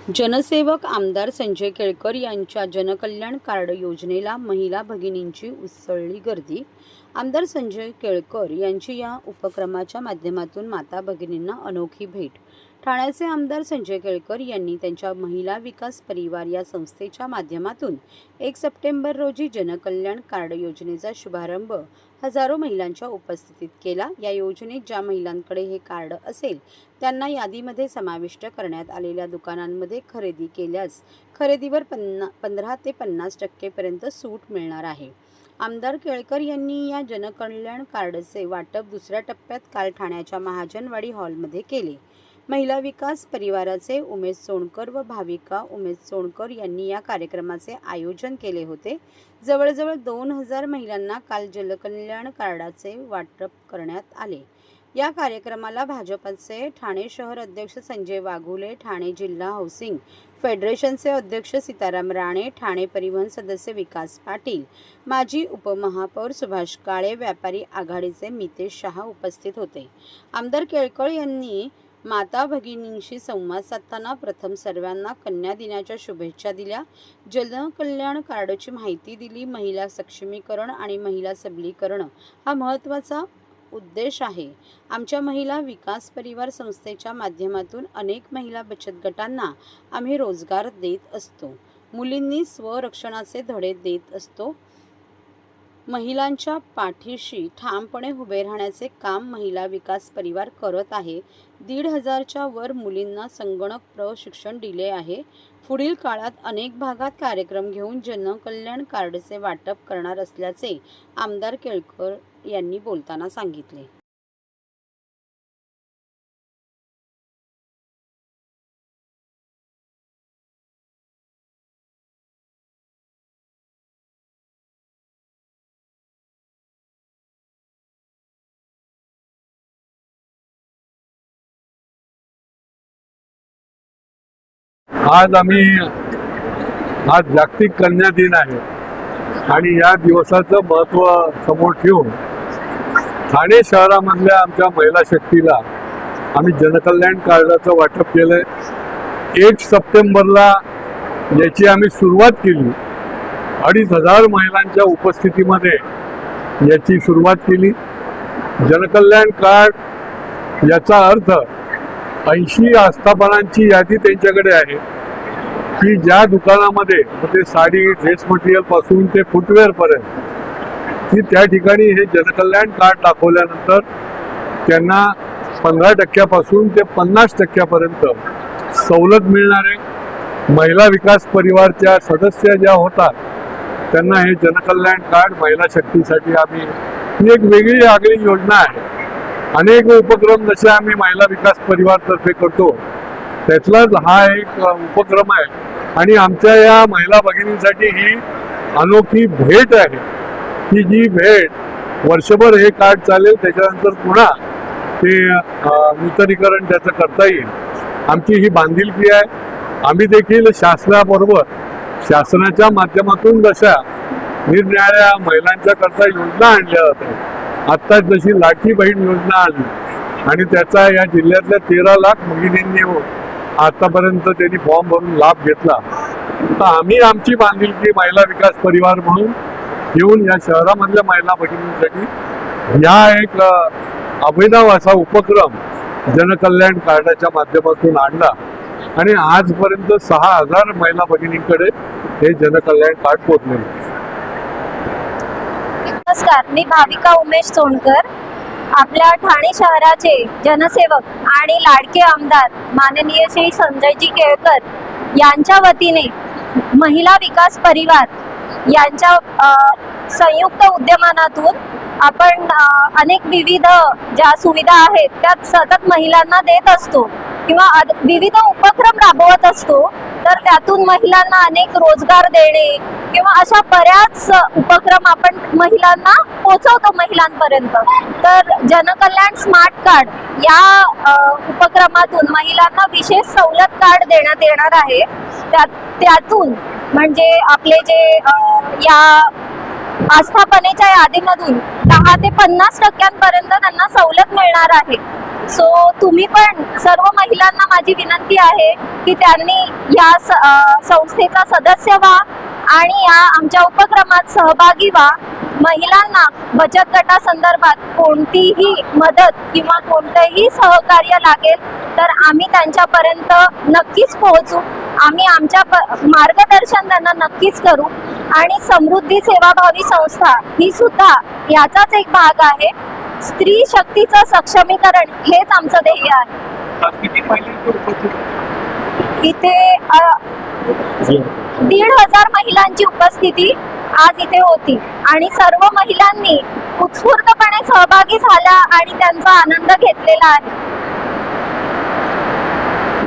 जनसेवक आमदार संजय केळकर यांच्या जनकल्याण कार्ड योजनेला महिला भगिनींची उसळली गर्दी। आमदार संजय केळकर यांची या उपक्रमाच्या माध्यमातून माता भगिनींना अनोखी भेट। ठाण्याचे आमदार संजय केळकर यांनी त्यांच्या महिला विकास परिवार या संस्थेच्या माध्यमातून 1 सप्टेंबर रोजी जनकल्याण कार्ड योजनेचा शुभारंभ हजारो महिलांच्या उपस्थितीत केला। या योजनेत ज्या महिलांकडे हे कार्ड असेल त्यांना यादीमध्ये समाविष्ट करण्यात आलेल्या दुकानांमध्ये खरेदी केल्यास खरेदीवर 15 ते 50% पर्यंत सूट मिळणार आहे। आमदार केळकर यांनी या जनकल्याण कार्डचे वाटप दुसऱ्या टप्प्यात काल ठाण्याच्या महाजनवाडी हॉलमध्ये केले। महिला विकास परिवाराचे उमेश सोनकर व भाविका उमेश सोनकर यांनी या कार्यक्रमाचे आयोजन केले होते। जवळजवळ 2000 महिलांना काल जनकल्याण कार्डाचे वाटप करण्यात आले। या कार्यक्रमाला भाजपचे ठाणे शहर अध्यक्ष संजय वाघुले, ठाणे जिल्हा हाऊसिंग फेडरेशनचे अध्यक्ष सीताराम राणे, ठाणे परिवहन सदस्य विकास पाटील, माजी उपमहापौर सुभाष काळे, व्यापारी आघाडीचे मितेश शहा उपस्थित होते। आमदार केळकर यांनी माता भगिनींशी संवाद साधताना प्रथम सर्वांना कन्या दिनाच्या शुभेच्छा दिल्या। जनकल्याण कार्डची माहिती दिली। महिला सक्षमीकरण आणि महिला सबलीकरण हा महत्त्वाचा उद्देश आहे। आमच्या महिला विकास परिवार संस्थेच्या माध्यमातून अनेक महिला बचत गटांना आम्ही रोजगार देत असतो। मुलींनी स्वरक्षणाचे धडे देत असतो। महिलांच्या पाठीशी ठामपणे उभे राहण्याचे काम महिला विकास परिवार करत आहे। 1500च्या वर मुलींना संगणक प्रशिक्षण दिले आहे। पुढील काळात अनेक भागात कार्यक्रम घेऊन जनकल्याण कार्डचे वाटप करणार असल्याचे आमदार केळकर यांनी बोलताना सांगितले। आज जागतिक कन्या दिन आहे आणि या दिवसाचं महत्त्व समोर ठेवून ठाणे शहरामधल्या आमच्या महिला शक्तीला आम्ही जनकल्याण कार्डाचं वाटप केलंय। 1 सप्टेंबरला याची आम्ही सुरुवात केली। 2500 महिलांच्या उपस्थितीमध्ये याची सुरुवात केली। जनकल्याण कार्ड याचा अर्थ 80 आस्थापनांची यादी त्यांच्याकडे आहे की ज्या दुकानामध्ये ते साडी ड्रेस मटेरियल पासून ते फुटवेअर पर्यंत की त्या ठिकाणी हे जनकल्याण कार्ड दाखवल्यानंतर त्यांना 15% पासून ते 50% पर्यंत सवलत मिळणार आहे। महिला विकास परिवारच्या सदस्य ज्या होतात त्यांना हे जनकल्याण कार्ड महिला शक्तीसाठी आम्ही ही एक वेगळी आगळी योजना आहे। अनेक उपक्रम जसे आम्ही महिला विकास परिवारतर्फे करतो त्यातलाच हा एक उपक्रम आहे आणि आमच्या या महिला भगिनींसाठी ही अनोखी भेट आहे की जी भेट वर्षभर हे कार्ड चालेल, त्याच्यानंतर पुन्हा ते नूतनीकरण त्याचं करता येईल। आमची ही बांधिलकी आहे। आम्ही देखील शासनाबरोबर शासनाच्या माध्यमातून जशा निरनिराळ्या महिलांच्या करता योजना आणल्या जातात, आत्ताच जशी लाडकी बहीण योजना आली आणि त्याचा या जिल्ह्यातल्या 13 लाख भगिनींनी आतापर्यंत त्यांनी फॉर्म भरून लाभ घेतला, तर आम्ही आमची बांधिलकी महिला विकास परिवार म्हणून घेऊन या शहरामधल्या महिला भगिनींसाठी या एक अभिनव असा उपक्रम जनकल्याण कार्डाच्या माध्यमातून आणला आणि आजपर्यंत 6000 महिला भगिनींकडे हे जनकल्याण कार्ड पोहोचले। नमस्कार, मी भाविका उमेश सोनकर, आपल्या ठाणे शहराचे जनसेवक आणि लाडके आमदार माननीय श्री संजयजी केळकर यांच्या वतीने महिला विकास परिवार यांच्या संयुक्त उद्यमानातून आपण अनेक विविध ज्या सुविधा आहेत त्या सतत महिलांना देत असतो किंवा विविध उपक्रम राबवत असतो, तर त्यातून महिलांना अनेक रोजगार देणे किंवा अशा बऱ्याच उपक्रम आपण महिलांना पोहोचवतो महिलांपर्यंत। तर जनकल्याण स्मार्ट कार्ड या उपक्रमातून महिलांना विशेष सवलत कार्ड देण्यात येणार आहे। त्यातून म्हणजे आपले जे या आस्थापनेच्या यादीमधून 10 ते 50% त्यांना सवलत मिळणार आहे। सो तुम्ही पण सर्व महिलांना माझी विनंती आहे की त्यांनी या संस्थेचा सदस्य व्हा आणि या आमच्या उपक्रमात सहभागी व्हा. महिलांना बचत गटासंदर्भात कोणतीही मदत किंवा कोणतंही सहकार्य लागेल तर आम्ही त्यांच्यापर्यंत नक्कीच पोहोचू. आम्ही आमच्या मार्गदर्शन त्यांना नक्कीच करू. आणि समृद्धी सेवाभावी संस्था ही सुद्धा याचाच एक भाग आहे. स्त्री शक्तीचं सक्षमीकरण हेच आमचं ध्येय आहे. इथे 1,500 महिलांची उपस्थिती आज इथे होती आणि सर्व महिलांनी उत्स्फूर्तपणे सहभागी झाला आणि त्यांचा आनंद घेतलेला आहे.